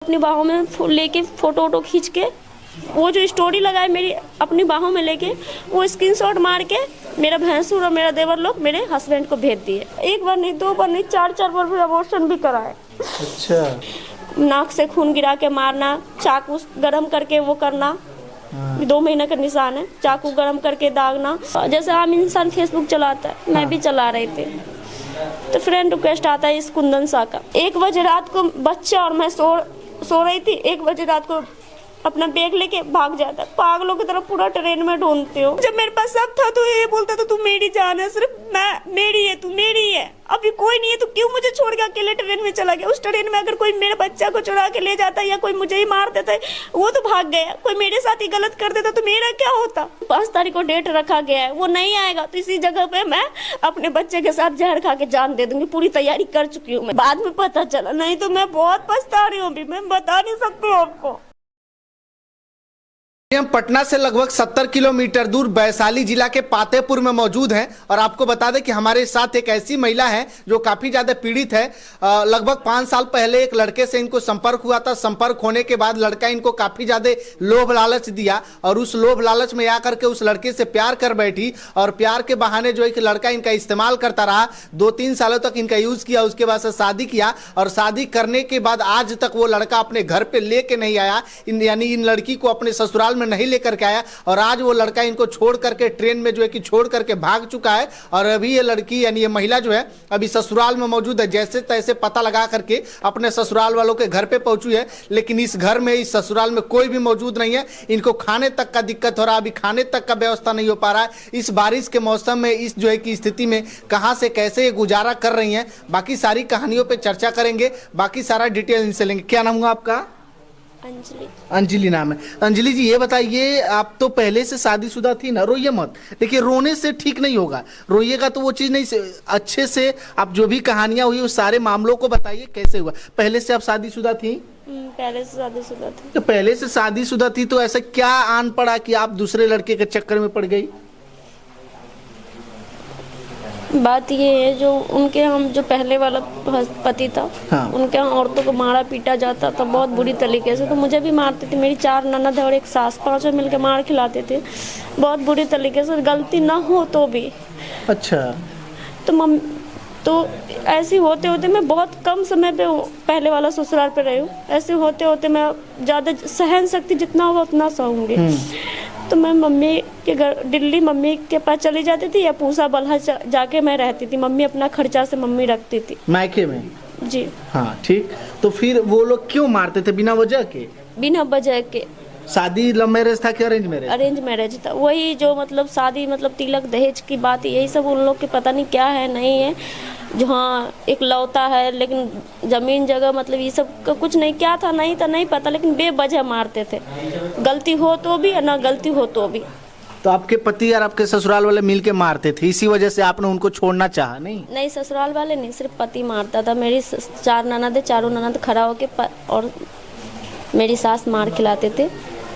अपनी बाहों में लेके फोटो वोटो खींच के वो जो स्टोरी लगाए मेरी अपनी बाहों में लेके वो स्क्रीनशॉट मार के मेरा भैंसुर और मेरा देवर लोग मेरे हस्बैंड को भेज दिए। एक बार नहीं, दो बार नहीं, चार बार भी अबॉर्शन भी कराए। अच्छा। नाक से खून गिरा के मारना, चाकू गरम करके वो करना। 2 महीने का निशान है, चाकू गरम करके दागना। जैसे आम इंसान फेसबुक चलाता है, मैं भी चला रही थी, तो फ्रेंड रिक्वेस्ट आता है इस कुंदन सा का। 1 बजे रात को बच्चा और मैं सो रही थी। 1 बजे रात को अपना बैग लेके भाग जाता है। पागलों की तरफ पूरा ट्रेन में ढूंढते हो। जब मेरे पास सब था तो ये बोलता था तू मेरी जान है, सिर्फ मैं मेरी है, तू मेरी है। अभी कोई नहीं है तो क्यों मुझे छोड़ के अकेले ट्रेन में चला गया? उस ट्रेन में अगर कोई मेरे बच्चा को चुरा के ले जाता या कोई मुझे ही मार देता, वो तो भाग गया। कोई मेरे साथ ही गलत कर देता तो मेरा क्या होता? 5 तारीख को डेट रखा गया है, वो नहीं आएगा तो इसी जगह पे मैं अपने बच्चे के साथ जहर खा के जान दे दूंगी। पूरी तैयारी कर चुकी हूँ मैं। बाद में पता चला, नहीं तो मैं बहुत पछता रही हूँ। अभी मैं बता नहीं सकती हूँ आपको। हम पटना से लगभग 70 किलोमीटर दूर वैशाली जिला के पातेपुर में मौजूद हैं और आपको बता दें कि हमारे साथ एक ऐसी महिला है जो काफी ज्यादा पीड़ित है। लगभग 5 साल पहले एक लड़के से इनको संपर्क हुआ था। संपर्क होने के बाद लड़का इनको काफी ज्यादा लोभ लालच दिया और उस लोभ लालच में आकर के उस लड़के से प्यार कर बैठी और प्यार के बहाने जो है कि लड़का इनका इस्तेमाल करता रहा। 2-3 सालों तक इनका यूज किया, उसके बाद से शादी किया और शादी करने के बाद आज तक वो लड़का अपने घर पे लेके नहीं आया, यानी इन लड़की को अपने ससुराल में नहीं लेकर के आया और आज वो लड़का इनको छोड़ करके ट्रेन में जो है कि छोड़ करके भाग चुका है। और अभी ये लड़की यानी ये महिला जो है अभी ससुराल में मौजूद है। जैसे तैसे पता लगा करके अपने ससुराल वालों के घर पे पहुंची है, लेकिन इस घर में, इस ससुराल में कोई भी मौजूद नहीं है। इनको खाने तक का दिक्कत हो रहा है, अभी खाने तक का व्यवस्था नहीं हो पा रहा है। इस बारिश के मौसम में इस जो है कि स्थिति में कहां से कैसे ये गुजारा कर रही हैं, बाकी सारी कहानियों पे चर्चा करेंगे, बाकी सारा डिटेल इनसे लेंगे। क्या नाम हुआ आपका? अंजलि। अंजलि नाम है। अंजलि जी ये बताइए, आप तो पहले से शादीशुदा थी ना? रोइए मत, देखिए रोने से ठीक नहीं होगा, रोइएगा तो वो चीज़ नहीं से, अच्छे से आप जो भी कहानियां हुई उस सारे मामलों को बताइए कैसे हुआ। पहले से आप शादीशुदा थी? पहले से शादीशुदा थी। तो पहले से शादीशुदा थी तो ऐसा क्या आन पड़ा कि आप दूसरे लड़के के चक्कर में पड़ गई? बात ये है, जो उनके हम जो पहले वाला पति था, हाँ। उनके यहाँ औरतों को मारा पीटा जाता था बहुत बुरी तरीके से। तो मुझे भी मारते थे, मेरी 4 ननद और एक सास, 5 मिलकर मार खिलाते थे बहुत बुरी तरीके से, गलती ना हो तो भी। अच्छा। तो ऐसे होते होते मैं बहुत कम समय पे पहले वाला ससुराल पे रही हूँ। ऐसे होते होते मैं ज़्यादा सहन शक्ति जितना होगा उतना सहूँगी। तो मैं मम्मी के घर दिल्ली मम्मी के पास चली जाती थी या पूसा बल्हा जाके मैं रहती थी। मम्मी अपना खर्चा से मम्मी रखती थी मायके में। जी हाँ ठीक। तो फिर वो लोग क्यों मारते थे बिना वजह के? बिना वजह के। शादी लव मैरिज था कि अरेंज मैरिज? अरेंज मैरिज था। वही जो मतलब शादी मतलब तिलक दहेज की बात, यही सब उन लोग के पता नहीं क्या है नहीं है। जो हाँ एक लौता है, लेकिन जमीन जगह मतलब ये सब का कुछ नहीं, क्या था नहीं था नहीं पता, लेकिन बेवजह मारते थे, गलती हो तो भी और ना गलती हो तो भी। तो आपके पति और आपके ससुराल वाले मिल के मारते थे, इसी वजह से आपने उनको छोड़ना चाहा? नहीं, ससुराल वाले नहीं, सिर्फ पति मारता था। मेरी 4 ननद है, चारों ननद खड़ा होके और मेरी सास मार खिलाते थे।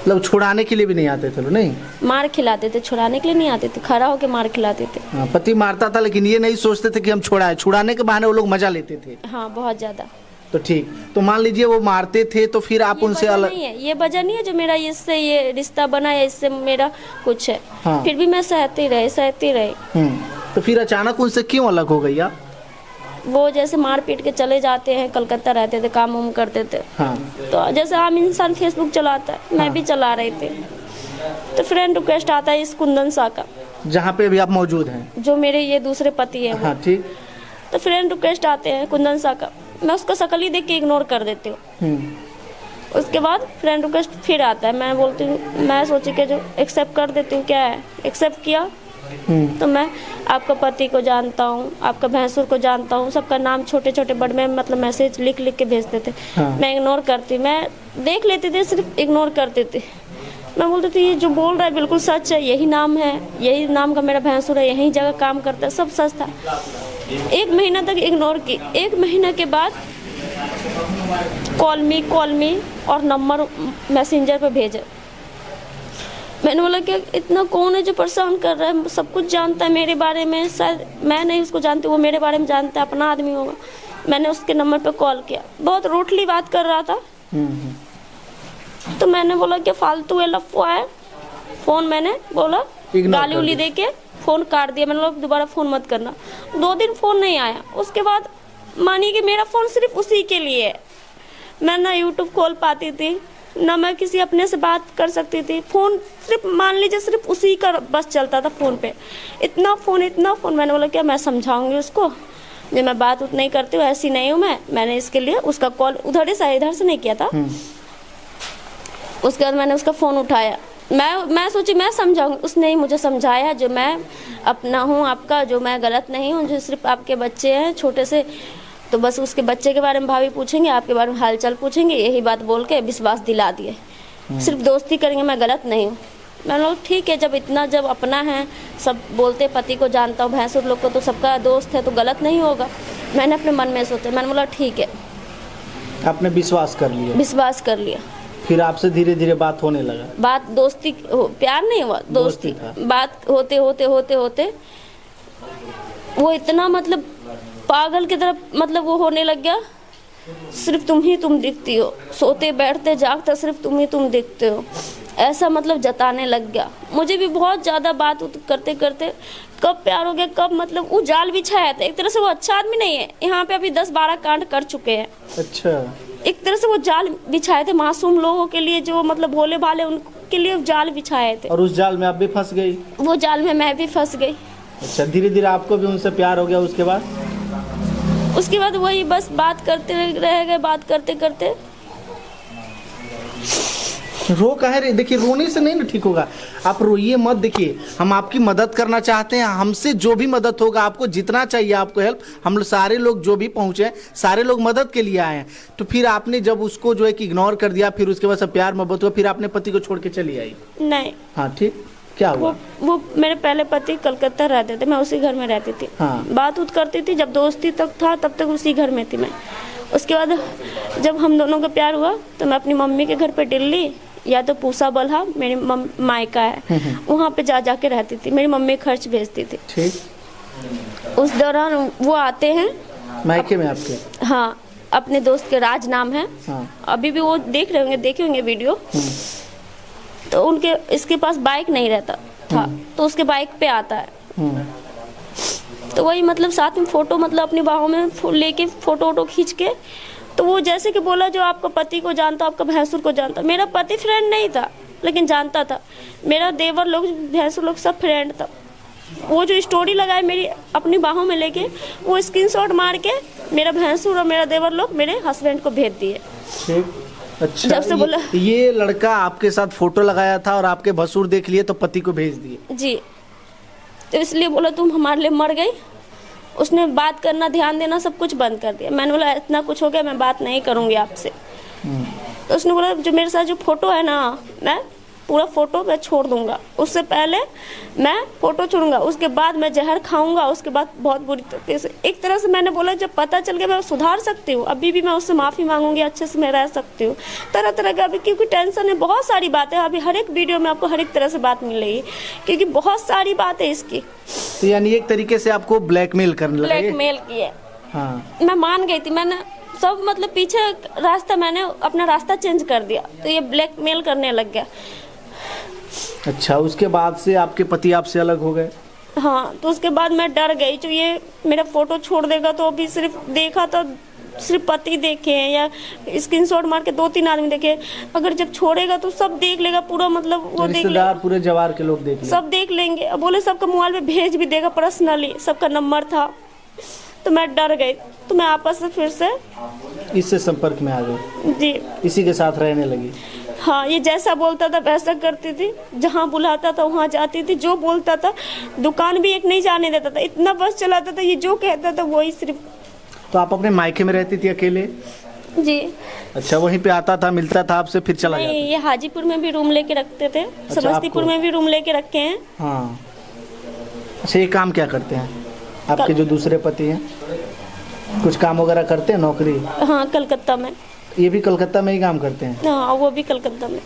मतलब छुड़ाने के लिए भी नहीं आते थे? नहीं, मार खिलाते थे, छुड़ाने के लिए नहीं आते थे, खड़ा होके मार खिलाते थे। हाँ, पति मारता था लेकिन ये नहीं सोचते थे कि हम छुड़ाए, छुड़ाने के बहाने वो लोग मजा लेते थे। हाँ बहुत ज्यादा। तो ठीक, तो मान लीजिए वो मारते थे तो फिर आप उनसे अलग? नहीं है, ये वजह नहीं है जो मेरा इससे ये रिश्ता बना है, इससे मेरा कुछ है। हाँ। फिर भी मैं सहती रही। तो फिर अचानक उनसे क्यों अलग हो गई आप? वो जैसे मार पीट के चले जाते हैं, कलकत्ता रहते थे, काम वाम करते थे। हाँ। तो जैसे आम इंसान फेसबुक चलाता है, मैं भी चला रही थी, तो फ्रेंड रिक्वेस्ट आता है इस कुंदन सा का, जहाँ पे अभी आप मौजूद हैं, जो मेरे ये दूसरे पति है। हाँ ठीक। तो फ्रेंड रिक्वेस्ट आते हैं कुंदन सा का, मैं उसका शक्ल ही देख के इग्नोर कर देती हूँ। उसके बाद फ्रेंड रिक्वेस्ट फिर आता है, मैं बोलती हूँ, मैं सोची कि जो एक्सेप्ट कर देती हूँ, क्या है एक्सेप्ट किया। तो मैं आपका पति को जानता हूँ, आपका भैंसुर को जानता हूँ, सबका नाम छोटे छोटे वर्ड में मतलब मैसेज लिख लिख के भेजते थे। हाँ। मैं इग्नोर करती, मैं देख लेती थी, सिर्फ इग्नोर करती थी। मैं बोलती थी ये जो बोल रहा है बिल्कुल सच है, यही नाम है, यही नाम का मेरा भैंसुर है, यही जगह काम करता है, सब सच था। 1 महीना तक इग्नोर की। 1 महीना के बाद कॉल मी और नंबर मैसेंजर पे भेजे। मैंने बोला कि इतना कौन है जो परेशान कर रहा है, सब कुछ जानता है मेरे बारे में, शायद मैं नहीं उसको जानती, वो मेरे बारे में जानता है, अपना आदमी होगा। मैंने उसके नंबर पे कॉल किया, बहुत रूडली बात कर रहा था। तो मैंने बोला कि फालतू है लफड़ा है, फोन मैंने बोला गाली उली दे के फोन काट दिया। मैंने बोला दोबारा फोन मत करना। 2 दिन फोन नहीं आया। उसके बाद मानिए कि मेरा फोन सिर्फ उसी के लिए है। मैं ना यूट्यूब खोल पाती थी, ना मैं किसी अपने से बात कर सकती थी। फोन सिर्फ मान लीजिए सिर्फ उसी का बस चलता था फोन पे। इतना फोन। मैंने बोला क्या मैं समझाऊंगी उसको, जो मैं बात उतना ही करती हूँ, ऐसी नहीं हूँ मैंने इसके लिए उसका कॉल इधर से नहीं किया था। उसके बाद मैंने उसका फ़ोन उठाया। मैं सोची मैं समझाऊंगी, उसने ही मुझे समझाया जो मैं अपना हूँ आपका, जो मैं गलत नहीं हूँ, जो सिर्फ आपके बच्चे हैं छोटे से, तो बस उसके बच्चे के बारे में भाभी पूछेंगे, आपके बारे में हालचाल पूछेंगे, यही बात बोल के विश्वास दिला दिए। सिर्फ दोस्ती करेंगे, मैं गलत नहीं हूँ। मैंने बोला ठीक है, जब अपना है, सब बोलते पति को जानता हूँ, भैंसुर लोग को तो सबका दोस्त है, तो गलत नहीं होगा। मैंने अपने मन में सोचा, मैंने बोला ठीक है। आपने विश्वास कर लिया? फिर आपसे धीरे धीरे बात होने लगा? बात दोस्ती, प्यार नहीं हुआ, दोस्ती था। बात होते वो इतना मतलब पागल की तरफ मतलब वो होने लग गया। सिर्फ तुम दिखती हो, सोते बैठते जागते सिर्फ तुम दिखते हो, ऐसा मतलब जताने लग गया। मुझे भी बहुत ज़्यादा बात करते करते कब प्यार हो गया, कब मतलब वो जाल बिछाया था। एक तरह से वो अच्छा आदमी नहीं है, यहाँ पे अभी 10-12 कांड कर चुके हैं। अच्छा। एक तरह से वो जाल बिछाए थे मासूम लोगों के लिए, जो मतलब भोले भाले उनके लिए जाल बिछाए थे। और उस जाल में आप भी फंस गई? वो जाल में मैं भी फंस गई। अच्छा, धीरे धीरे आपको भी उनसे प्यार हो गया? उसके बाद वही बस बात करते रह गए, बात करते करते। रो कहे रहे? देखिए, रोने से नहीं ना ठीक होगा, आप रोइए मत। देखिए, हम आपकी मदद करना चाहते हैं, हमसे जो भी मदद होगा, आपको जितना चाहिए आपको हेल्प, हम लोग सारे लोग जो भी पहुंचे सारे लोग मदद के लिए आए हैं। तो फिर आपने जब उसको जो है कि इग्नोर कर दिया, फिर उसके बाद सब प्यार मोहब्बत हुआ, फिर आपने पति को छोड़ के चली आई? नहीं। हाँ, ठीक। क्या हुआ? वो मेरे पहले पति कलकत्ता रहते थे, मैं उसी घर में रहती थी। हाँ। बात करती थी, जब दोस्ती तक था तब तक उसी घर में थी मैं। उसके बाद जब हम दोनों का प्यार हुआ तो मैं अपनी मम्मी के घर पे दिल्ली या तो पूसा बल्हा मेरी मायका है, वहाँ पे जाके रहती थी। मेरी मम्मी खर्च भेजती थी। ठीक। उस दौरान वो आते हैं मायके में आपके? हाँ, अपने दोस्त के राज नाम है। हाँ। अभी भी वो देखे होंगे वीडियो। तो उनके इसके पास बाइक नहीं रहता था, तो उसके बाइक पे आता है। तो वही मतलब साथ में फोटो मतलब अपनी बाहों में लेके फोटो खींच के, तो वो जैसे कि बोला जो आपका पति को जानता, आपका भैंसुर को जानता। मेरा पति फ्रेंड नहीं था लेकिन जानता था, मेरा देवर लोग भैंसुर लोग सब फ्रेंड था। वो जो स्टोरी लगाए मेरी अपनी बाहों में लेके, वो स्क्रीनशॉट मार के मेरा भैंसुर और मेरा देवर लोग मेरे हस्बैंड को भेज दिए। अच्छा, जब से बोला ये लड़का आपके साथ फोटो लगाया था और आपके भसुर देख लिए तो पति को भेज दिए? जी। तो इसलिए बोला तुम हमारे लिए मर गई। उसने बात करना, ध्यान देना सब कुछ बंद कर दिया। मैंने बोला इतना कुछ हो गया, मैं बात नहीं करूँगी आपसे। तो उसने बोला जो मेरे साथ जो फोटो है ना, मैं पूरा फोटो मैं छोड़ दूंगा, उससे पहले मैं फोटो छोड़ूंगा, उसके बाद मैं जहर खाऊंगा, उसके बाद बहुत बुरी तरीके से। एक तरह से मैंने बोला जब पता चल गया मैं सुधार सकती हूँ, अभी भी मैं उससे माफ़ी मांगूंगी, अच्छे से मैं रह सकती हूँ। तरह तरह का अभी क्योंकि टेंशन है, बहुत सारी बातें, अभी हर एक वीडियो में आपको हर एक तरह से बात मिल रही है क्योंकि बहुत सारी बात है इसकी। तो यानी एक तरीके से आपको ब्लैकमेल करने लगे? ब्लैकमेल किया। हाँ। मैं मान गई थी, मैंने सब मतलब पीछे रास्ता, मैंने अपना रास्ता चेंज कर दिया, तो ये ब्लैकमेल करने लग गया। अच्छा, उसके बाद से आपके पति आपसे अलग हो गए? हाँ, तो उसके बाद मैं डर गई जो ये मेरा फोटो छोड़ देगा, तो अभी सिर्फ देखा तो सिर्फ पति देखे हैं या स्क्रीनशॉट मार के 2-3 आदमी देखे, अगर जब छोड़ेगा तो सब देख लेगा पूरा, मतलब वो देख लेगा, पूरे जवार के लोग देख लेंगे, सब देख लेंगे। अब बोले सबका मोबाइल पे भेज भी देगा, पर्सनली सबका नंबर था। तो मैं डर गई, तो मैं आपस से फिर से इससे संपर्क में आ गई जी, इसी के साथ रहने लगी। हाँ, ये जैसा बोलता था वैसा करती थी, जहाँ बुलाता था वहाँ जाती थी, जो बोलता था, दुकान भी एक नहीं जाने देता था, इतना बस चलाता था, ये जो कहता था वही सिर्फ। तो आप अपने मायके में रहती थी अकेले? जी। अच्छा, वहीं पे आता था, मिलता था आपसे, फिर चला जाता? ये हाजीपुर में भी रूम लेके रखते थे। अच्छा, समस्तीपुर में भी रूम लेके रखे हैं। हाँ। अच्छा, ये काम क्या करते हैं आपके जो दूसरे पति हैं? कुछ काम वगैरह करते हैं, नौकरी? हाँ, कलकत्ता में। ये भी कलकत्ता में ही काम करते हैं? हाँ, वो भी कलकत्ता में।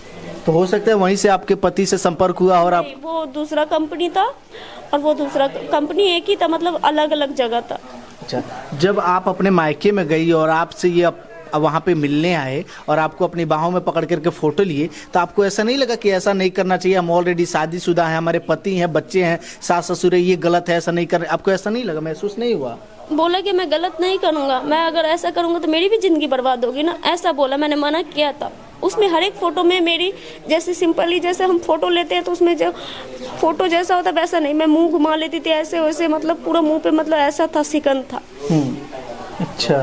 तो हो सकता है वहीं से आपके पति से संपर्क हुआ और आप? वो दूसरा कंपनी था और वो दूसरा कंपनी एक ही था, मतलब अलग अलग जगह था। अच्छा, जब आप अपने मायके में गई और आपसे ये अब वहाँ पे मिलने आए और आपको अपनी बाहों में पकड़ करके फोटो लिए, तो आपको ऐसा नहीं लगा कि ऐसा नहीं करना चाहिए, हम ऑलरेडी शादीशुदा हैं, हमारे पति हैं, बच्चे हैं, सास ससुर है, ये गलत है, ऐसा नहीं कर, आपको ऐसा नहीं लगा, महसूस नहीं हुआ? बोला कि मैं गलत नहीं करूँगा, मैं अगर ऐसा करूँगा तो मेरी भी ज़िंदगी बर्बाद होगी ना, ऐसा बोला। मैंने मना किया था। उसमें हर एक फ़ोटो में मेरी जैसे सिंपली जैसे हम फ़ोटो लेते हैं तो उसमें जो फ़ोटो जैसा होता वैसा नहीं, मैं मुंह घुमा लेती थी ऐसे वैसे, मतलब पूरा मुंह पे मतलब ऐसा था, सिकन था। अच्छा,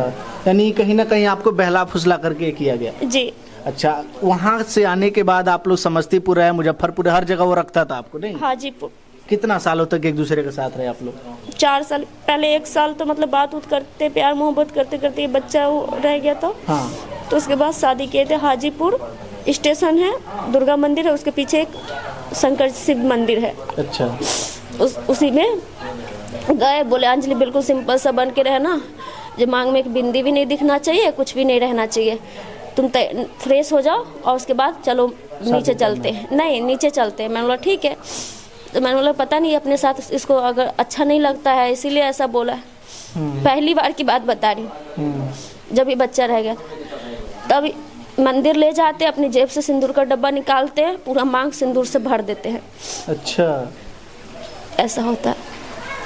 यानी कहीं ना कहीं आपको बहला फुसला करके किया गया? जी। अच्छा, वहाँ से आने के बाद आप लोग समस्तीपुर है, मुजफ्फरपुर है, हर जगह वो रखता था आपको, नहीं? हाजीपुर। कितना सालों तक एक दूसरे के साथ रहे आप लोग? 4 साल। पहले 1 साल तो मतलब बात उत करते, प्यार मोहब्बत करते करते ये बच्चा वो रह गया था। हाँ। तो उसके बाद शादी किए थे। हाजीपुर स्टेशन है, दुर्गा मंदिर है, उसके पीछे एक शंकर शिव मंदिर है। अच्छा। उसी में गए, बोले अंजलि बिल्कुल सिंपल सा बन के रहना, जो मांग में एक बिंदी भी नहीं दिखना चाहिए, कुछ भी नहीं रहना चाहिए, तुम फ्रेश हो जाओ और उसके बाद चलो नीचे चलते हैं। नहीं, नीचे चलते हैं। मैंने बोला ठीक है। तो मैंने बोला पता नहीं अपने साथ इसको अगर अच्छा नहीं लगता है इसीलिए ऐसा बोला है। पहली बार की बात बता रही हूँ, जब ये बच्चा रह गया तब मंदिर ले जाते, अपनी जेब से सिंदूर का डब्बा निकालते हैं, पूरा मांग सिंदूर से भर देते हैं। अच्छा, ऐसा होता है।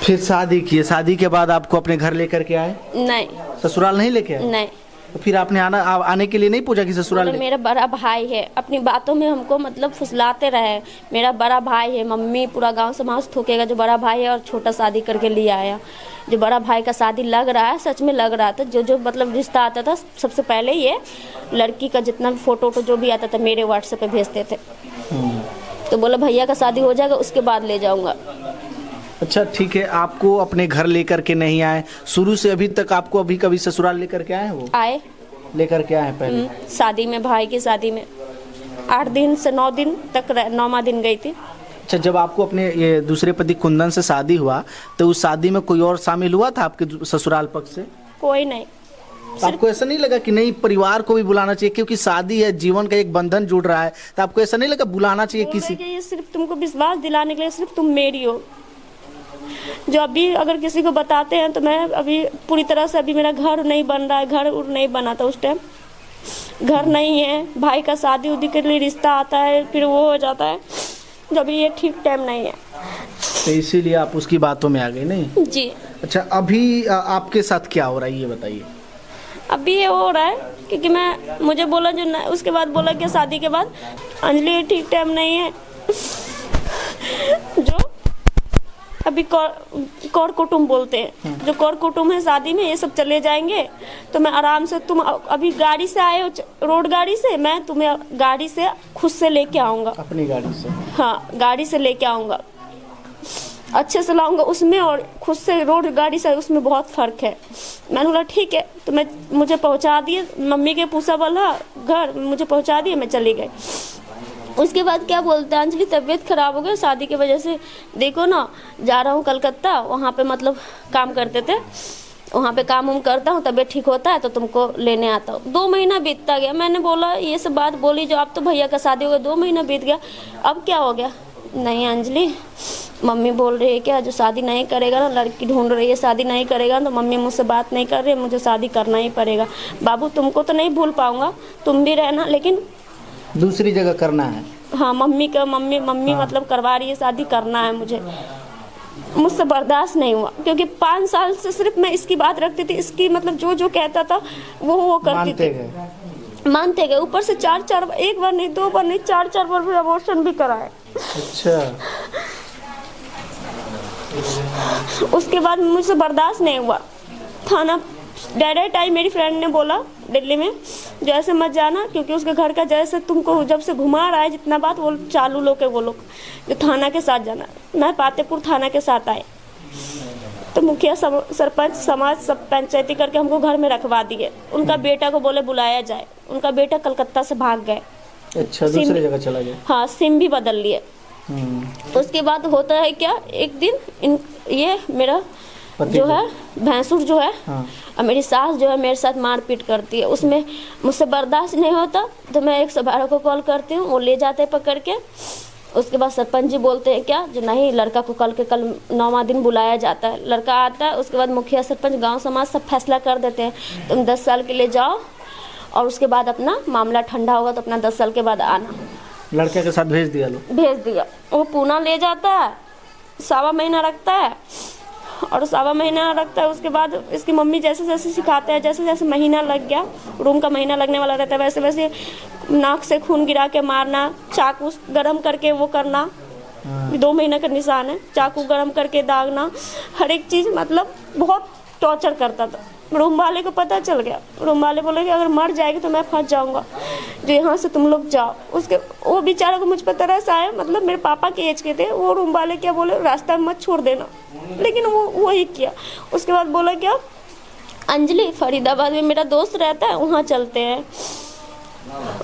फिर शादी किए, शादी के बाद आपको अपने घर लेकर के आए? नहीं। ससुराल नहीं लेके आए? नहीं। तो फिर आपने आने के लिए नहीं पूछा कि ससुराल? मेरा बड़ा भाई है, अपनी बातों में हमको मतलब फुसलाते रहे। मेरा बड़ा भाई है, मम्मी पूरा गांव समाज थूकेगा, जो बड़ा भाई है और छोटा शादी करके लिए आया। जो बड़ा भाई का शादी लग रहा है, सच में लग रहा था, जो जो मतलब रिश्ता आता था सबसे पहले ये लड़की का जितना भी फोटो जो भी आता था मेरे व्हाट्सएप पे भेजते थे। तो बोला भैया का शादी हो जाएगा उसके बाद ले जाऊंगा। अच्छा ठीक है, आपको अपने घर लेकर के नहीं आए शुरू से अभी तक? आपको अभी कभी ससुराल लेकर के आए हैं? वो आए, लेकर के आए पहले? शादी में, भाई की शादी में 8 दिन से 9 दिन तक, 9वां दिन गई थी। अच्छा, जब आपको अपने ये दूसरे पति कुंदन से शादी हुआ तो उस शादी में कोई और शामिल हुआ था आपके ससुराल पक्ष से? कोई नहीं। आपको ऐसा नहीं लगा कि नहीं परिवार को भी बुलाना चाहिए, क्योंकि शादी है, जीवन का एक बंधन जुड़ रहा है, तो आपको ऐसा नहीं लगा बुलाना चाहिए किसी? ये सिर्फ तुमको विश्वास दिलाने के लिए, सिर्फ तुम मेरी हो। जो अभी अगर किसी को बताते हैं तो मैं अभी पूरी तरह से, अभी मेरा घर नहीं बन रहा है, घर नहीं बना था उस टाइम, घर नहीं है, भाई का शादी उदी के लिए रिश्ता आता है फिर वो हो जाता है, जब ये ठीक टाइम नहीं है, तो इसीलिए आप उसकी बातों में आ गए, नहीं? जी। अच्छा, अभी आपके साथ क्या हो रहा है ये बताइए? अभी ये हो रहा है क्योंकि मुझे बोला जो न, उसके बाद बोला कि शादी के बाद अंजलि ठीक टाइम नहीं है, जो अभी कौर कुटुंब बोलते हैं, जो कौर कुटुंब है शादी में, ये सब चले जाएंगे तो मैं आराम से, तुम अभी गाड़ी से आए हो, रोड गाड़ी से, मैं तुम्हें गाड़ी से खुद से लेके आऊँगा, अपनी गाड़ी से। हाँ, गाड़ी से लेके आऊँगा, अच्छे से लाऊंगा उसमें, और खुद से रोड गाड़ी से उसमें बहुत फ़र्क है। मैंने बोला ठीक है, तो मुझे पहुंचा दिए, मम्मी के पूसा वाला घर मुझे पहुंचा दिए, मैं चली गई। उसके बाद क्या बोलते हैं, अंजलि तबीयत ख़राब हो गई शादी की वजह से, देखो ना जा रहा हूँ कलकत्ता, वहाँ पे मतलब काम करते थे, वहाँ पे काम उम करता हूँ, तबीयत ठीक होता है तो तुमको लेने आता हूँ। 2 महीना बीतता गया, मैंने बोला ये सब बात बोली जो अब तो भैया का शादी हो गया, 2 महीना बीत गया, अब क्या हो गया? नहीं अंजलि, मम्मी बोल रही है क्या, जो शादी नहीं करेगा ना, लड़की ढूंढ रही है, शादी नहीं करेगा तो मम्मी मुझसे बात नहीं कर रही है, मुझे शादी करना ही पड़ेगा। बाबू तुमको तो नहीं भूल पाऊंगा, तुम भी रहना, लेकिन दूसरी जगह करना है। हाँ, मम्मी हाँ। मतलब करवा रही है शादी, करना है मुझे। मुझसे बर्दाश्त नहीं हुआ क्योंकि 5 साल से सिर्फ मैं इसकी बात रखती थी, इसकी मतलब जो कहता था वो करती थी, मानते गए। ऊपर से 4 एक बार नहीं, 2 बार नहीं, 4 बार भी अबॉर्शन भी कराए। अच्छा। उसके बाद मुझसे बर्दाश्त नहीं हुआ, थाना डायरेक्ट आई, मेरी फ्रेंड ने बोला दिल्ली में जो ऐसे मत जाना, क्योंकि उसके घर का जैसे तुमको जब से घुमा रहा है जितना बात, वो चालू लोग है, वो लोग जो थाना के साथ जाना। मैं पातेपुर थाना के साथ आए तो मुखिया सरपंच समाज सब पंचायती करके हमको घर में रखवा दिए। उनका बेटा को बोले बुलाया जाए, उनका बेटा कलकत्ता से भाग गए। अच्छा, दूसरी जगह चला गया। हाँ, सिम भी बदल लिए। उसके बाद होता है क्या, एक दिन ये मेरा जो है भैंसुर जो है, हाँ। और मेरी सास जो है मेरे साथ मारपीट करती है, उसमें मुझसे बर्दाश्त नहीं होता तो मैं 112 को कॉल करती हूँ, वो ले जाते हैं पकड़ के। उसके बाद सरपंच जी बोलते हैं क्या, जो नहीं लड़का को कल 9वां दिन बुलाया जाता है, लड़का आता है। उसके बाद मुखिया सरपंच गांव समाज सब फैसला कर देते हैं, तुम 10 साल के लिए जाओ और उसके बाद अपना मामला ठंडा होगा तो अपना 10 साल के बाद आना। लड़के के साथ भेज दिया लो? भेज दिया। वो पूना ले जाता है, 1.25 महीना रखता है और 1.25 महीना रखता है। उसके बाद इसकी मम्मी जैसे जैसे सिखाते हैं, जैसे जैसे महीना लग गया, रूम का महीना लगने वाला रहता है, वैसे वैसे नाक से खून गिरा के मारना, चाकू गरम करके वो करना, 2 महीने का निशान है, चाकू गरम करके दागना, हर एक चीज़ मतलब बहुत टॉर्चर करता था। रूम वाले को पता चल गया, रूम वाले बोले कि अगर मर जाएगी तो मैं फंस जाऊंगा, जो यहाँ से तुम लोग जाओ। उसके वो बेचारा को मुझ पर तरस आया, मतलब मेरे पापा के एज के थे। वो रूम वाले क्या बोले, रास्ता में मत छोड़ देना, लेकिन वो वही किया। उसके बाद बोला क्या, अंजलि फरीदाबाद में मेरा दोस्त रहता है, वहाँ चलते हैं।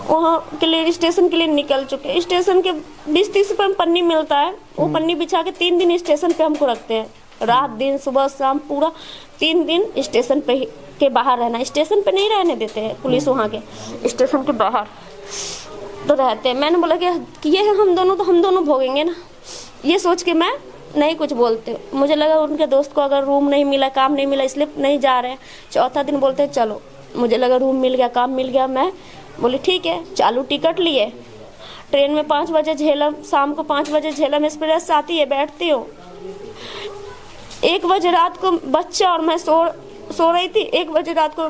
वहाँ के लिए स्टेशन के लिए निकल चुके। स्टेशन के 20-30 रुपये में पन्नी मिलता है, वो पन्नी बिछा के 3 दिन स्टेशन पे हमको रखते हैं, रात दिन सुबह शाम पूरा 3 दिन स्टेशन पे के बाहर रहना। स्टेशन पे नहीं रहने देते हैं पुलिस, वहाँ के स्टेशन के बाहर तो रहते हैं। मैंने बोला कि ये है हम दोनों, तो हम दोनों भोगेंगे ना, ये सोच के मैं नहीं कुछ बोलते। मुझे लगा उनके दोस्त को अगर रूम नहीं मिला, काम नहीं मिला, इसलिए नहीं जा रहे हैं। चौथा दिन बोलते हैं चलो, मुझे लगा रूम मिल गया, काम मिल गया। मैं बोली ठीक है, चालू टिकट लिए, ट्रेन में 5 बजे झेलम, शाम को 5 बजे झेलम एक्सप्रेस आती है, बैठती हूँ। 1 बजे रात को बच्चा और मैं सो रही थी, 1 बजे रात को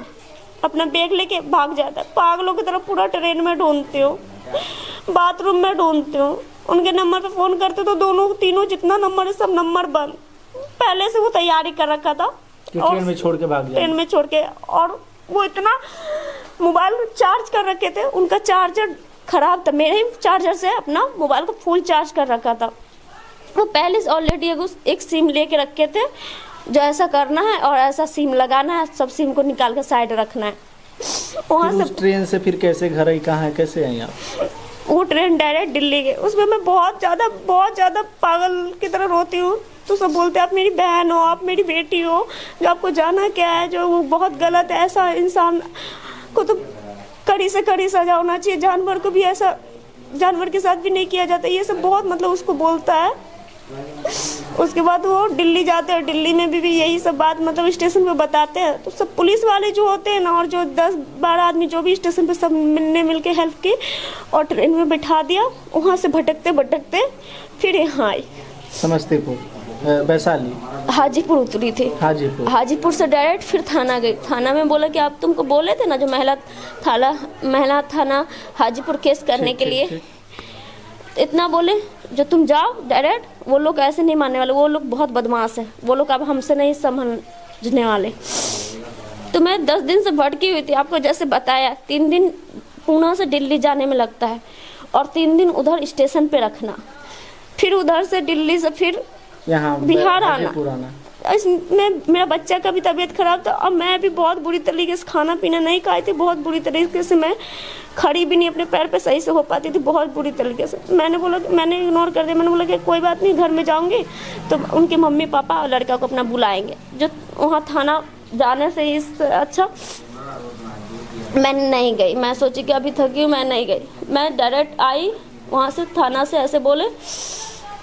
अपना बैग लेके भाग जाता है। पागलों की तरह पूरा ट्रेन में ढूंढती हूँ, बाथरूम में ढूंढती हूँ। उनके नंबर पे फ़ोन करते तो दोनों तीनों जितना नंबर है सब नंबर बंद। पहले से वो तैयारी कर रखा था कि ट्रेन में छोड़ के भाग जाए। ट्रेन में छोड़ के, और वो इतना मोबाइल चार्ज कर रखे थे, उनका चार्जर खराब था। मेरे ही चार्जर से अपना मोबाइल को फुल चार्ज कर रखा था। वो पहले से ऑलरेडी एक सिम लेके रखे थे, जो ऐसा करना है और ऐसा सिम लगाना है, सब सिम को निकाल कर साइड रखना है। वहाँ से ट्रेन से फिर कैसे घर आई, कहाँ है, कैसे आई आप? वो ट्रेन डायरेक्ट दिल्ली गए। उसमें मैं बहुत ज़्यादा पागल की तरह रोती हूँ। तो सब बोलते हैं आप मेरी बहन हो, आप मेरी बेटी हो, जो आपको जाना क्या है, जो वो बहुत गलत है। ऐसा इंसान को तो कड़ी से कड़ी सजा होना चाहिए, जानवर को भी ऐसा, जानवर के साथ भी नहीं किया जाता। ये सब बहुत मतलब उसको बोलता है। उसके बाद वो दिल्ली जाते हैं, दिल्ली में भी यही सब बात मतलब स्टेशन पे बताते हैं। तो सब पुलिस वाले जो होते हैं ना, और जो 10-12 आदमी जो भी स्टेशन पे, सब ने मिल के हेल्प की और ट्रेन में बिठा दिया। वहाँ से भटकते भटकते फिर यहाँ आई, समस्तीपुर, वैशाली, हाजीपुर उतरी थी। हाजीपुर से डायरेक्ट फिर थाना गई। थाना में बोला कि आप तुमको बोले थे ना जो महिला थाना हाजीपुर केस करने के लिए, इतना बोले जो तुम जाओ डायरेक्ट। वो लोग ऐसे नहीं मानने वाले, वो लोग बहुत बदमाश है, वो लोग अब हमसे नहीं समझने वाले। तो मैं 10 दिन से भटकी हुई थी, आपको जैसे बताया। 3 दिन पूना से दिल्ली जाने में लगता है और 3 दिन उधर स्टेशन पे रखना, फिर उधर से दिल्ली से फिर यहाँ बिहार आना। इसमें मेरा बच्चा का भी तबीयत खराब था और मैं भी बहुत बुरी तरीके से खाना पीना नहीं खाई थी। बहुत बुरी तरीके से मैं खड़ी भी नहीं अपने पैर पे सही से हो पाती थी, बहुत बुरी तरीके से। मैंने इग्नोर कर दिया। मैंने बोला कि कोई बात नहीं, घर में जाऊंगी तो उनके मम्मी पापा और लड़का को अपना बुलाएंगे। जो वहाँ थाना जाने से इस अच्छा मैं नहीं गई। मैं सोची कि अभी थकी हूँ, मैं नहीं गई। मैं डायरेक्ट आई वहाँ से, थाना से ऐसे बोले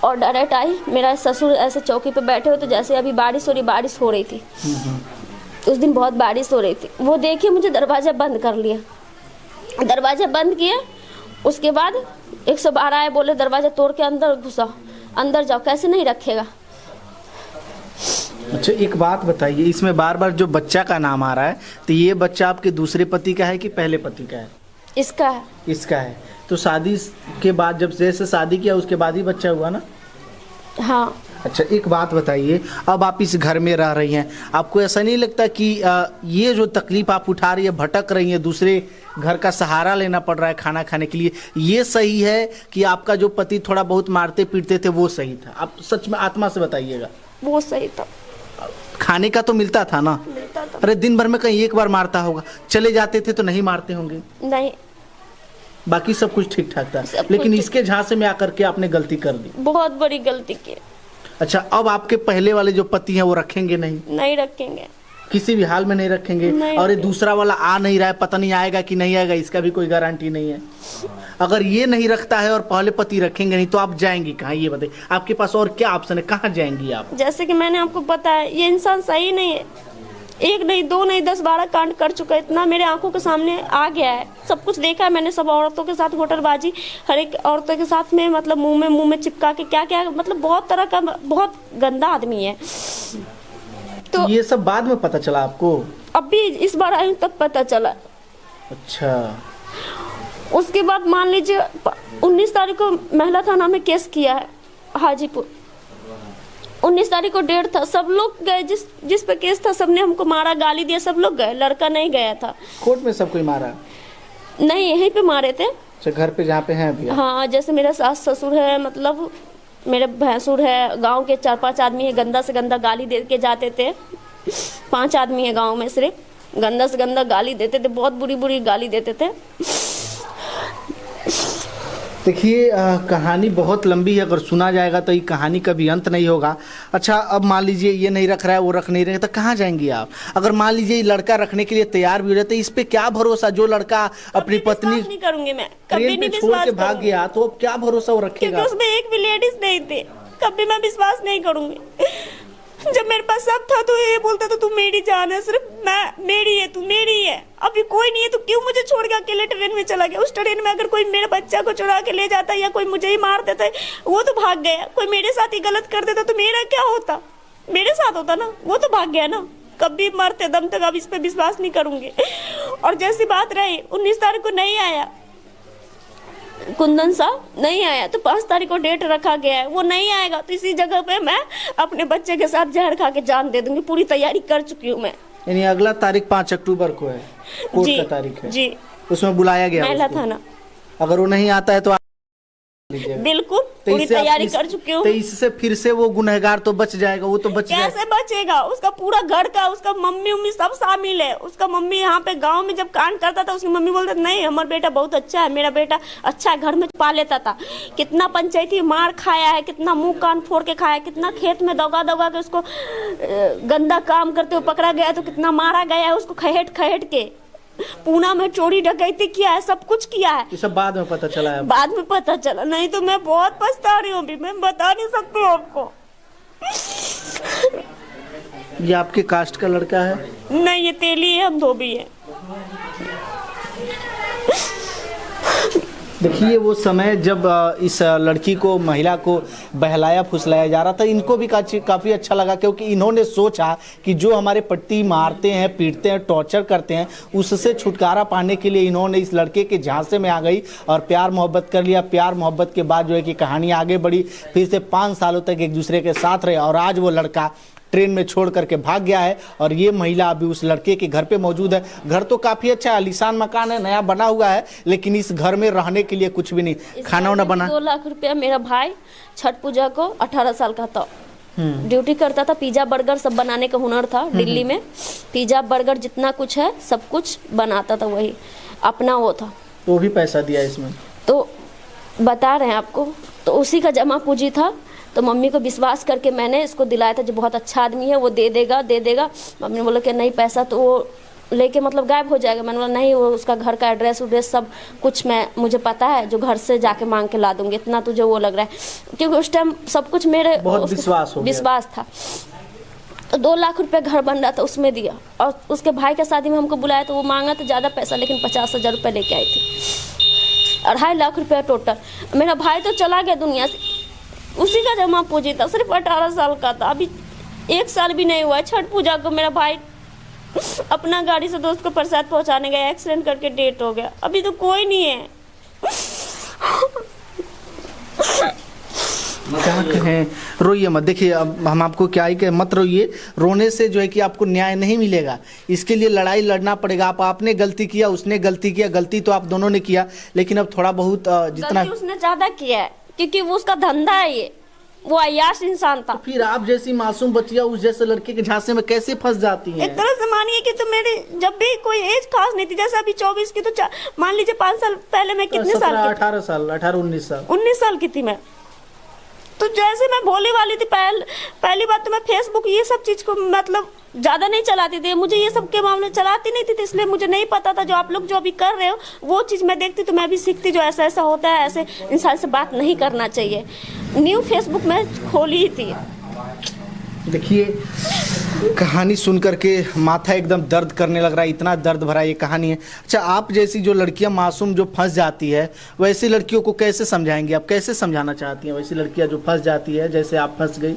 और डायरेक्ट आई। मेरा ससुर ऐसे चौकी पे बैठे हुए, तो जैसे अभी बारिश हो रही थी। उस दिन बहुत बारिश हो रही थी। वो देखिए मुझे दरवाज़ा बंद कर लिया, दरवाज़ा बंद किया। उसके बाद 112 आए, बोले दरवाज़ा तोड़ के अंदर घुसा, अंदर जाओ। कैसे नहीं रखेगा। अच्छा एक बात बताइए, इसमें बार बार जो बच्चा का नाम आ रहा है, तो ये बच्चा आपके दूसरे पति का है कि पहले पति का है? इसका है। इसका है। तो शादी के बाद, जब जैसे शादी किया उसके बाद ही बच्चा हुआ ना? हाँ। अच्छा एक बात बताइए, अब आप इस घर में रह रही हैं, आपको ऐसा नहीं लगता कि ये जो तकलीफ आप उठा रही है, भटक रही हैं, दूसरे घर का सहारा लेना पड़ रहा है खाना खाने के लिए, ये सही है कि आपका जो पति थोड़ा बहुत मारते पीटते थे वो सही था? आप सच में आत्मा से बताइएगा। वो सही था। खाने का तो मिलता था ना? मिलता था। अरे दिन भर में कहीं एक बार मारता होगा, चले जाते थे तो नहीं मारते होंगे? नहीं, बाकी सब कुछ ठीक ठाक था, लेकिन इसके झांसे में आकर के आपने गलती कर दी, बहुत बड़ी गलती की। अच्छा अब आपके पहले वाले जो पति हैं वो रखेंगे नहीं? नहीं रखेंगे, किसी भी हाल में नहीं रखेंगे। नहीं और ये दूसरा वाला आ नहीं रहा है, पता नहीं आएगा कि नहीं आएगा, इसका भी कोई गारंटी नहीं है। अगर ये नहीं रखता है और पहले पति रखेंगे नहीं, तो आप जाएंगी कहाँ ये बताइए? आपके पास और क्या ऑप्शन है, कहाँ जाएंगी आप? जैसे कि मैंने आपको बताया, ये इंसान सही नहीं है। एक नहीं, दो नहीं, 10-12 कांड कर चुका है। इतना मेरे आंखों के सामने आ गया है, सब कुछ देखा है मैंने। सब औरतों के साथ होटलबाजी, हर एक औरतों के साथ में मतलब मुंह में चिपका के क्या क्या, मतलब बहुत तरह का, बहुत गंदा आदमी है। तो ये सब बाद में पता चला आपको? अभी इस बार आई तक पता चला। अच्छा। उसके बाद मान लीजिए 19 तारीख को महिला थाना में केस किया है हाजीपुर। 19 तारीख को डेट था, सब लोग गए, जिस पे केस था सबने हमको मारा, गाली दिया, सब लोग गए, लड़का नहीं गया था। कोर्ट में सब कोई मारा? नहीं, यहीं पे मारे थे। अच्छा, घर पे जहाँ पे हैं अभी? हाँ, जैसे मेरा सास ससुर है, मतलब मेरे भैंसुर है, गांव के 4-5 आदमी है, गंदा से गंदा गाली दे के जाते थे। 5 आदमी है गांव में, सिर्फ गंदा से गंदा गाली देते थे, बहुत बुरी बुरी गाली देते थे। देखिए, कहानी बहुत लंबी है, अगर सुना जाएगा तो ये कहानी कभी अंत नहीं होगा। अच्छा, अब मान लीजिए ये नहीं रख रहा है, वो रख नहीं रहे, तो कहाँ जाएंगी आप? अगर मान लीजिए ये लड़का रखने के लिए तैयार भी हो जाए तो इस पे क्या भरोसा? जो लड़का अपनी पत्नी नहीं करूंगी मैं, कभी ट्रेन पे नहीं छोड़ विश्वास के भाग करूंगी। गया तो अब क्या भरोसा वो रखेगा? क्योंकि उसमें एक भी लेडीज नहीं थे, कभी मैं विश्वास नहीं करूंगी। जब मेरे पास सब था तो ये बोलता था तू मेरी जान है, सिर्फ मैं, मेरी है, तू मेरी है। अभी कोई नहीं है तो क्यों मुझे छोड़ के अकेले ट्रेन में चला गया? उस ट्रेन में अगर कोई मेरे बच्चा को चुरा के ले जाता या कोई मुझे ही मार देता, वो तो भाग गया। कोई मेरे साथ ही गलत कर देता तो मेरा क्या होता? मेरे साथ होता ना, वो तो भाग गया ना। कभी मरते दम तक अब इस पे विश्वास नहीं करूंगी। और जैसी बात रही 19 तारीख को नहीं आया कुंदन साहब, नहीं आया तो 5 तारीख को डेट रखा गया है, वो नहीं आएगा तो इसी जगह पे मैं अपने बच्चे के साथ जहर खा के जान दे दूंगी। पूरी तैयारी कर चुकी हूँ मैं। यानी अगला तारीख 5 अक्टूबर को है, कोर्ट जी, का तारीख है जी, उसमें बुलाया गया महिला उसको। थाना। अगर वो नहीं आता है तो लीजिएगा। बिल्कुल तो पूरी इससे तैयारी कर चुकी हूँ। तो इससे फिर से वो गुनहगार तो बच जाएगा, वो तो बच जाएगा। कैसे बचेगा? उसका पूरा घर का, उसका मम्मी उम्मी सब शामिल है। उसका मम्मी यहाँ पे गांव में जब कांड करता था, उसकी मम्मी बोलती नहीं हमारा बेटा बहुत अच्छा है, मेरा बेटा अच्छा है, घर में पा लेता था। कितना पंचायती मार खाया है, कितना मुंह कान फोड़ के खाया है, कितना खेत में दौगा दौगा के उसको गंदा काम करते हुए पकड़ा गया, तो कितना मारा गया है उसको खहेट खहेट के। पूना में चोरी डकैती किया है, सब कुछ किया है। ये सब बाद में पता चला है? बाद में पता चला, नहीं तो मैं बहुत पछता रही हूँ अभी, मैं बता नहीं सकती हूँ आपको। ये आपके कास्ट का लड़का है? नहीं, ये तेली है, हम धोबी है। देखिए, वो समय जब इस लड़की को, महिला को बहलाया फुसलाया जा रहा था, इनको भी काफ़ी अच्छा लगा, क्योंकि इन्होंने सोचा कि जो हमारे पट्टी मारते हैं, पीटते हैं, टॉर्चर करते हैं, उससे छुटकारा पाने के लिए इन्होंने इस लड़के के झांसे में आ गई और प्यार मोहब्बत कर लिया। प्यार मोहब्बत के बाद जो है कि कहानी आगे बढ़ी, फिर से 5 सालों तक एक दूसरे के साथ रहे और आज वो लड़का ट्रेन में छोड़ करके भाग गया है और ये महिला अभी उस लड़के के घर पे मौजूद है। घर तो काफ़ी अच्छा है, आलीशान मकान है, नया बना हुआ है, लेकिन इस घर में रहने के लिए कुछ भी नहीं। खाना वाना बना? 2 लाख रुपया मेरा भाई छठ पूजा को 18 साल का था, ड्यूटी करता था। पिज्जा बर्गर सब बनाने का हुनर था दिल्ली में। पिज्जा बर्गर जितना कुछ है सब कुछ बनाता था, वही अपना वो था। वो भी पैसा दिया इसमें? तो बता रहे हैं आपको, तो उसी का जमा पूंजी था। तो मम्मी को विश्वास करके मैंने इसको दिलाया था, जो बहुत अच्छा आदमी है, वो दे देगा। मम्मी ने बोला कि नहीं पैसा तो वो लेके मतलब गायब हो जाएगा। मैंने बोला नहीं, वो उसका घर का एड्रेस उड्रेस सब कुछ मुझे पता है, जो घर से जाके मांग के ला दूंगी, इतना तुझे वो लग रहा है। क्योंकि उस टाइम सब कुछ मेरे बहुत विश्वास था। तो 2 लाख रुपये घर बन रहा था, उसमें दिया। और उसके भाई के शादी में हमको बुलाया तो वो मांगा था ज़्यादा पैसा, लेकिन 50,000 रुपये लेके आई थी। 2.5 लाख रुपया टोटल। मेरा भाई तो चला गया दुनिया से, उसी का जमा पूंजी था, सिर्फ 18 साल का था। अभी 1 साल भी नहीं हुआ है। छठ पूजा को मेरा भाई अपना गाड़ी से दोस्त को प्रसाद पहुंचाने गया, एक्सीडेंट करके डेथ हो गया। अभी तो कोई नहीं है। क्या कहें, रोइए मत। देखिए, अब हम आपको क्या ही कहें, मत रोइए। रोने से जो है कि आपको न्याय नहीं मिलेगा, इसके लिए लड़ाई लड़ना पड़ेगा। आपने गलती किया, उसने गलती किया, गलती तो आप दोनों ने किया, लेकिन अब थोड़ा बहुत जितना उसने ज्यादा किया है, क्योंकि वो उसका धंधा है, ये वो अय्याश इंसान था। तो फिर आप जैसी मासूम बच्चियां उस जैसे लड़के के झांसे में कैसे फंस जाती हैं? एक तरह से मानिए कि तो मेरे जब भी कोई एज खास नहीं थी, जैसे अभी 24 की, तो मान लीजिए 5 साल पहले मैं कितने साल की? 18 साल, 19 साल। 19 साल की थी मैं। तो जैसे मैं भोले वाली थी, पहली बात तो मैं फेसबुक ये सब चीज को मतलब ज्यादा नहीं चलाती थी, मुझे ये सब के मामले चलाती नहीं थी, इसलिए मुझे नहीं पता था। जो आप लोग जो अभी कर रहे हो वो चीज मैं देखती तो मैं भी सीखती, जो ऐसा ऐसा होता है, ऐसे इंसान से बात नहीं करना चाहिए। न्यू फेसबुक में खोली ही थी। देखिए कहानी सुन करके माथा एकदम दर्द करने लग रहा है, इतना दर्द भरा ये कहानी है। अच्छा, आप जैसी जो लड़कियां मासूम जो फंस जाती है, वैसी लड़कियों को कैसे समझाएंगे आप? कैसे समझाना चाहती हैं वैसी लड़कियां जो फंस जाती है जैसे आप फंस गई?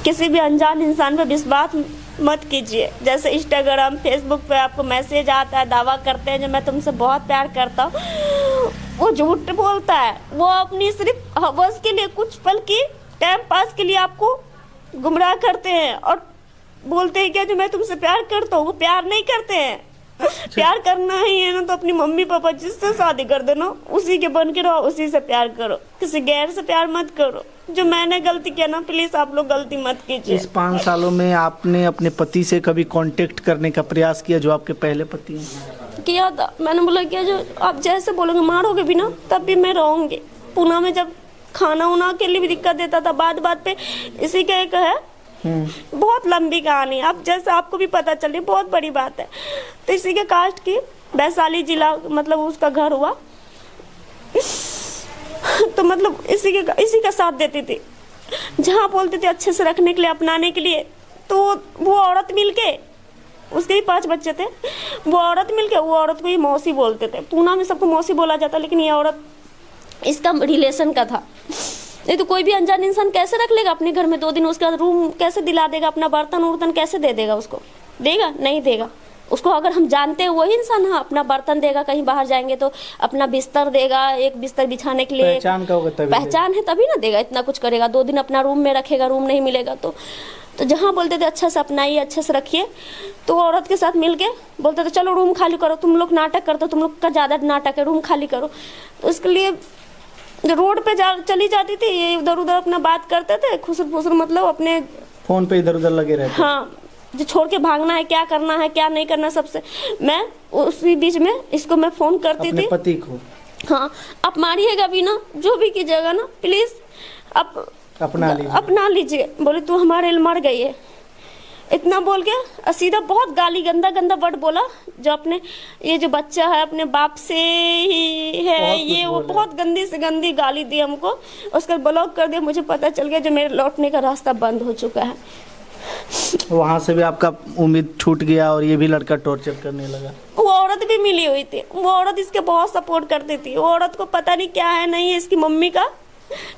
किसी भी अनजान इंसान पर विश्वास मत कीजिए। जैसे इंस्टाग्राम फेसबुक पे आपको मैसेज आता है, दावा करते हैं जो मैं तुमसे बहुत प्यार करता हूँ, वो झूठ बोलता है। वो अपनी सिर्फ हवस के लिए, कुछ पल की टाइम पास के लिए आपको गुमराह करते हैं और बोलते हैं क्या जो मैं तुमसे प्यार करता हूँ। वो प्यार नहीं करते हैं। प्यार करना ही है ना तो अपनी मम्मी पापा जिससे शादी कर देना, उसी के बन के रहो, उसी से प्यार करो, किसी गैर से प्यार मत करो। जो मैंने गलती किया ना, प्लीज आप लोग गलती मत कीजिए। इस 5 सालों में आपने अपने पति से कभी कांटेक्ट करने का प्रयास किया जो आपके पहले पति हैं? किया था, मैंने बोला किया जो आप जैसे बोलोगे, मारोगे भी ना तब भी मैं रहूंगी। पुणे में जब खाना उना के लिए भी दिक्कत देता था, बात पे इसी का एक है, बहुत लंबी कहानी, अब जैसे आपको भी पता चल रही, बहुत बड़ी बात है। तो इसी के कास्ट की वैशाली जिला, मतलब उसका घर हुआ तो मतलब इसी का साथ देती थी। जहाँ बोलते थे अच्छे से रखने के लिए, अपनाने के लिए, तो वो औरत मिलके, उसके भी 5 बच्चे थे, वो औरत मिलके वो औरत को ही मौसी बोलते थे। पूना में सबको मौसी बोला जाता, लेकिन ये औरत इसका रिलेशन का था। नहीं तो कोई भी अनजान इंसान कैसे रख लेगा अपने घर में 2 दिन? उसका रूम कैसे दिला देगा? अपना बर्तन उर्तन कैसे दे देगा उसको? देगा? नहीं देगा। उसको अगर हम जानते हैं वही इंसान, हाँ अपना बर्तन देगा, कहीं बाहर जाएंगे तो अपना बिस्तर देगा, एक बिस्तर बिछाने के लिए पहचान का होगा तभी पहचान है तभी ना देगा, इतना कुछ करेगा। 2 दिन अपना रूम में रखेगा, रूम नहीं मिलेगा तो जहाँ बोलते थे अच्छा से अपनाइए, अच्छे से रखिए, तो औरत के साथ मिलके बोलते थे चलो रूम खाली करो, तुम लोग नाटक करते हो, तुम लोग का ज़्यादा नाटक है, रूम खाली करो। तो उसके लिए रोड पे चली जाती थी, ये इधर उधर अपना बात करते थे, खुसर फुसर, मतलब अपने फोन पे इधर उधर लगे रहते। हाँ, जो छोड़ के भागना है, क्या करना है क्या नहीं करना, सबसे मैं उसी बीच में इसको मैं फोन करती अपने थी पति को। हाँ, आप मारिएगा भी ना, जो भी कीजिएगा ना, प्लीज आप अपना लीजिए। बोले तू हमारे लिए मर गई है, इतना बोल के सीधा बहुत गाली, गंदा वर्ड बोला, जो अपने ये जो बच्चा है अपने बाप से ही है, ये वो बहुत गंदी से गंदी गाली दी हमको। उसका ब्लॉक कर दिया। मुझे पता चल गया जो मेरे लौटने का रास्ता बंद हो चुका है। वहाँ से भी आपका उम्मीद छूट गया और ये भी लड़का टॉर्चर करने लगा। वो औरत भी मिली हुई थी, वो औरत इसके बहुत सपोर्ट करती थी। वो औरत को पता नहीं क्या है, नहीं है इसकी मम्मी का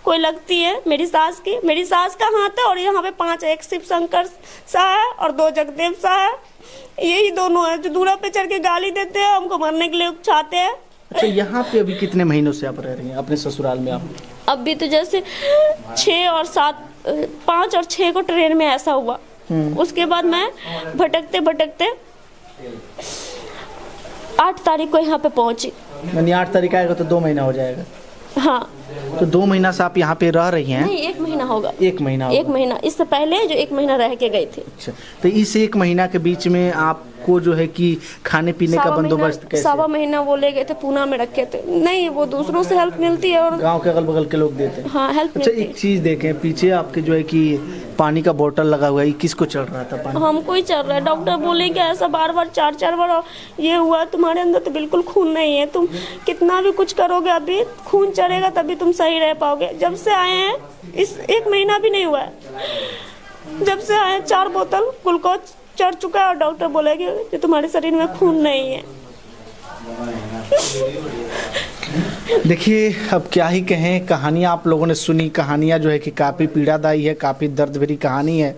कोई लगती है, मेरी सास की। मेरी सास का हाथ है और यहाँ पे 5, एक शिव शंकर शाह है और 2 जगदेव शाह है। यही दोनों है जो दूरा पे चढ़ के गाली देते हैं, हमको मरने के लिए उकसाते हैं। अच्छा, यहाँ पे अभी कितने महीनों से आप रह रही हैं अपने ससुराल में? आप अभी तो जैसे 6 और 7, 5 और 6 को ट्रेन में ऐसा हुआ। उसके बाद मैं भटकते 8 तारीख को यहाँ पे पहुंची। यानी 8 तारीख आएगा तो 2 महीना हो जाएगा। हाँ, तो 2 महीना से आप यहाँ पे रह रही हैं? नहीं, 1 महीना होगा। 1 महीना होगा। 1 महीना, इससे पहले जो 1 महीना रह के गई थी। अच्छा, तो इस 1 महीना के बीच में आपको जो है कि खाने पीने का बंदोबस्त कैसे? 1.25 महीना वो ले गए थे, पूना में रखे थे। नहीं, वो दूसरों से हेल्प मिलती है और गांव के अगल बगल के लोग देते हैं। हाँ, हेल्प अच्छा, मिलती है। एक चीज देखें, पीछे आपके जो है कि पानी का बोतल लगा हुआ है, किसको चढ़ रहा था पानी? हमको ही चल रहा है। डॉक्टर बोले कि ऐसा बार 4 बार ये हुआ, तुम्हारे अंदर तो बिल्कुल खून नहीं है, तुम कितना भी कुछ करोगे अभी खून चढ़ेगा तभी तुम सही रह पाओगे। जब से आए हैं, इस 1 महीना भी नहीं हुआ है, जब से आए 4 बोतल ग्लूकोज चढ़ चुका है और डॉक्टर बोलेगे कि तुम्हारे शरीर में खून नहीं है। देखिए, अब क्या ही कहें, कहानियाँ आप लोगों ने सुनी। कहानियाँ जो है कि काफ़ी पीड़ादायी है, काफ़ी दर्द भरी कहानी है।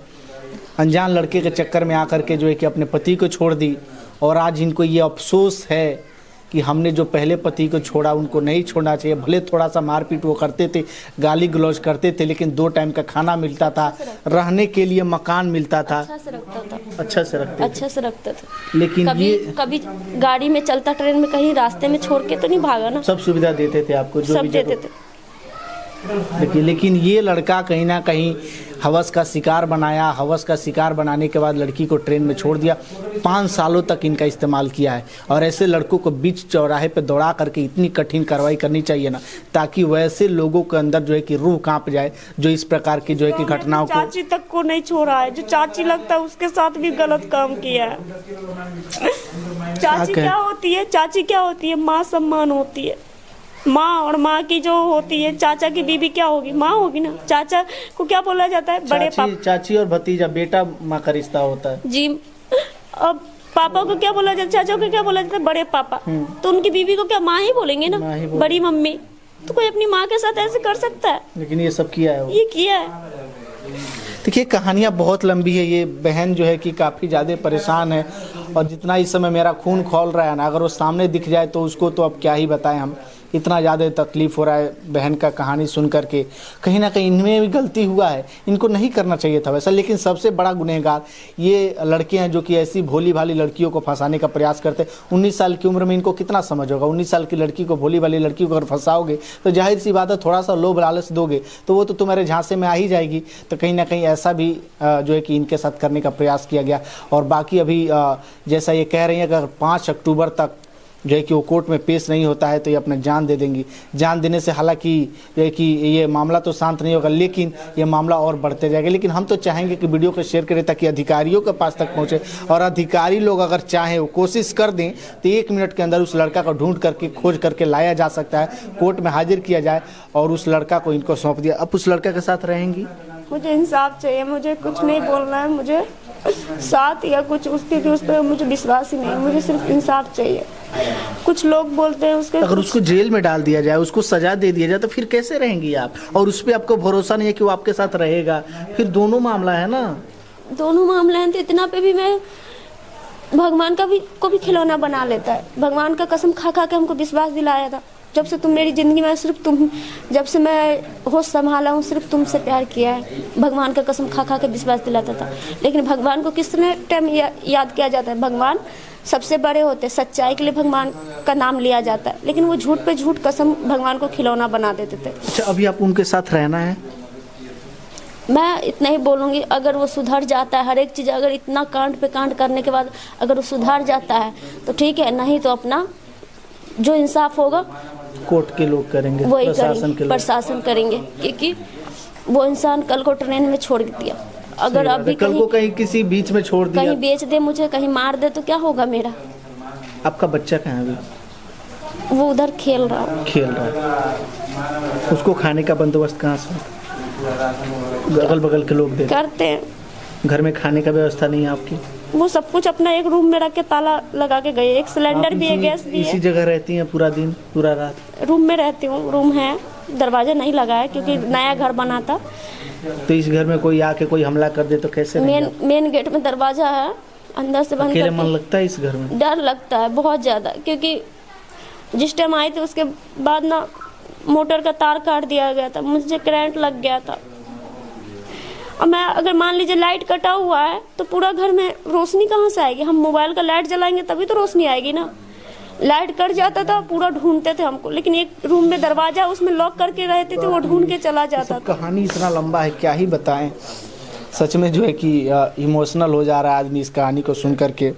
अनजान लड़के के चक्कर में आकर के जो है कि अपने पति को छोड़ दी और आज इनको ये अफसोस है कि हमने जो पहले पति को छोड़ा उनको नहीं छोड़ना चाहिए। भले थोड़ा सा मारपीट वो करते थे, गाली गलौज करते थे, लेकिन 2 टाइम का खाना मिलता था, रहने के लिए मकान मिलता था, अच्छा से रखता था, अच्छा से रखते थे। लेकिन कभी गाड़ी में चलता, ट्रेन में कहीं रास्ते में छोड़ के तो नहीं भागा ना। सब सुविधा देते थे आपको, जो सब भी देते थे। देखिए, लेकिन ये लड़का कहीं ना कहीं हवस का शिकार बनाया। हवस का शिकार बनाने के बाद लड़की को ट्रेन में छोड़ दिया। 5 सालों तक इनका इस्तेमाल किया है और ऐसे लड़कों को बीच चौराहे पे दौड़ा करके इतनी कठिन कार्रवाई करनी चाहिए ना, ताकि वैसे लोगों के अंदर जो है कि रूह कांप जाए, जो इस प्रकार की जो है कि घटनाओं को। चाची तक को नहीं छोड़ा है, जो चाची लगता है उसके साथ भी गलत काम किया है। चाची क्या होती है? चाची क्या होती है? माँ सम्मान होती है। माँ और माँ की जो होती है, चाचा की बीवी क्या होगी? माँ होगी ना। चाचा को क्या बोला जाता है? बड़े पापा। चाची और भतीजा, बेटा माँ का रिश्ता होता है जी। अब पापा को क्या बोला जाता है? चाचा को क्या बोला जाता है? बड़े पापा। तो उनकी बीवी को क्या माँ ही बोलेंगे ना, बड़ी मम्मी। तो कोई अपनी माँ के साथ ऐसे कर सकता है? लेकिन ये सब किया है वो। ये किया है। देखिए कहानियाँ बहुत लंबी है। ये बहन जो है कि काफ़ी ज़्यादा परेशान है, और जितना इस समय मेरा खून खौल रहा है ना, अगर वो सामने दिख जाए तो उसको तो अब क्या ही बताएं हम। इतना ज़्यादा तकलीफ़ हो रहा है बहन का कहानी सुन करके। कहीं ना कहीं इनमें भी गलती हुआ है, इनको नहीं करना चाहिए था वैसा। लेकिन सबसे बड़ा गुनहगार ये लड़के हैं जो कि ऐसी भोली भाली लड़कियों को फंसाने का प्रयास करते हैं। 19 साल की उम्र में इनको कितना समझ होगा? 19 साल की लड़की को, भोली भाली लड़की को अगर फंसाओगे तो जाहिर सी बात है, थोड़ा सा लोभ लालच दोगे तो वो तो तुम्हारे झांसे में आ ही जाएगी। तो कहीं ना कहीं ऐसा भी जो है कि इनके साथ करने का प्रयास किया गया। और बाकी अभी जैसा ये कह रही हैं, अगर 5 अक्टूबर तक जो है कि वो कोर्ट में पेश नहीं होता है तो ये अपना जान दे देंगी। जान देने से हालांकि जो है कि ये मामला तो शांत नहीं होगा, लेकिन ये मामला और बढ़ते जाएगा। लेकिन हम तो चाहेंगे कि वीडियो को शेयर करें ताकि अधिकारियों के पास तक पहुंचे, और अधिकारी लोग अगर चाहें वो कोशिश कर दें तो 1 मिनट के अंदर उस लड़का को ढूंढ करके, खोज करके लाया जा सकता है, कोर्ट में हाजिर किया जाए और उस लड़का को इनको सौंप दिया। अब उस लड़का के साथ रहेंगी। मुझे इंसाफ चाहिए, मुझे कुछ नहीं बोलना है, मुझे साथ या कुछ उसके उस पर मुझे विश्वास ही नहीं, मुझे सिर्फ इंसाफ चाहिए। कुछ लोग बोलते हैं उसके, अगर उसको जेल में डाल दिया जाए, उसको सजा दे दिया जाए तो फिर कैसे रहेंगी आप? और उस पर आपको भरोसा नहीं है कि वो आपके साथ रहेगा। फिर दोनों मामला है ना, दोनों मामले हैं। तो इतना पे भी मैं भगवान का भी को भी खिलौना बना लेता है। भगवान का कसम खा खा के हमको विश्वास दिलाया था, जब से तुम मेरी ज़िंदगी में, सिर्फ तुम, जब से मैं होश संभाला हूँ सिर्फ तुमसे प्यार किया है। भगवान का कसम खा खा के विश्वास दिलाता था। लेकिन भगवान को किस टाइम याद किया जाता है? भगवान सबसे बड़े होते हैं, सच्चाई के लिए भगवान का नाम लिया जाता है। लेकिन वो झूठ पे झूठ कसम भगवान को खिलौना बना देते थे। अच्छा, अभी आप उनके साथ रहना है? मैं इतना ही बोलूँगी, अगर वो सुधर जाता है, हर एक चीज़, अगर इतना कांड पे कांड करने के बाद अगर वो सुधर जाता है तो ठीक है, नहीं तो अपना जो इंसाफ होगा कोर्ट के लोग करेंगे, वही प्रशासन करेंगे, के लोग। प्रशासन करेंगे। क्योंकि वो इंसान कल को ट्रेन में छोड़ दिया, अगर अभी कल को कहीं किसी बीच में छोड़ दिया, कहीं बेच दे, मुझे कहीं मार दे तो क्या होगा मेरा? आपका बच्चा कहाँ है अभी? वो उधर खेल रहा है। खेल रहा है। उसको खाने का बंदोबस्त कहाँ से होता? अगल बगल के लोग देते करते हैं। घर में खाने का व्यवस्था नहीं है आपकी? वो सब कुछ अपना एक रूम में रख के ताला लगा के गए। एक सिलेंडर भी है, गैस भी है। इसी जगह रहती हैं पूरा दिन, पूरा रात? रूम में रहती हूँ, रूम है, दरवाजा नहीं लगा है क्योंकि नया घर बना था। तो इस घर में कोई आके कोई हमला कर दे तो कैसे रहेंगे? मेन गेट में दरवाजा है, अंदर से बंद अकेले करके। मन लगता है इस घर में? डर लगता है बहुत ज़्यादा, क्योंकि जिस टाइम आई थी उसके बाद ना मोटर का तार काट दिया गया था, मुझे करंट लग गया था। और मैं, अगर मान लीजिए लाइट कटा हुआ है तो पूरा घर में रोशनी कहाँ से आएगी? हम मोबाइल का लाइट जलाएंगे तभी तो रोशनी आएगी ना। लाइट कट जाता था, पूरा ढूंढते थे हमको, लेकिन एक रूम में दरवाजा उसमें लॉक करके रहते थे, वो ढूंढ के चला जाता था। कहानी इतना लंबा है, क्या ही बताएं। सच में जो है कि इमोशनल हो जा रहा है आदमी इस कहानी को सुन करके।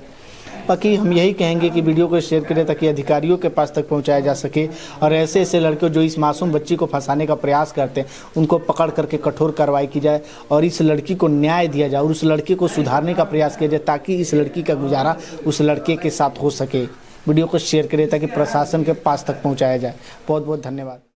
बाकी हम यही कहेंगे कि वीडियो को शेयर करें ताकि अधिकारियों के पास तक पहुंचाया जा सके, और ऐसे ऐसे लड़के जो इस मासूम बच्ची को फंसाने का प्रयास करते हैं उनको पकड़ करके कठोर कार्रवाई की जाए, और इस लड़की को न्याय दिया जाए, और उस लड़के को सुधारने का प्रयास किया जाए ताकि इस लड़की का गुजारा उस लड़के के साथ हो सके। वीडियो को शेयर करें ताकि प्रशासन के पास तक पहुँचाया जाए। बहुत बहुत धन्यवाद।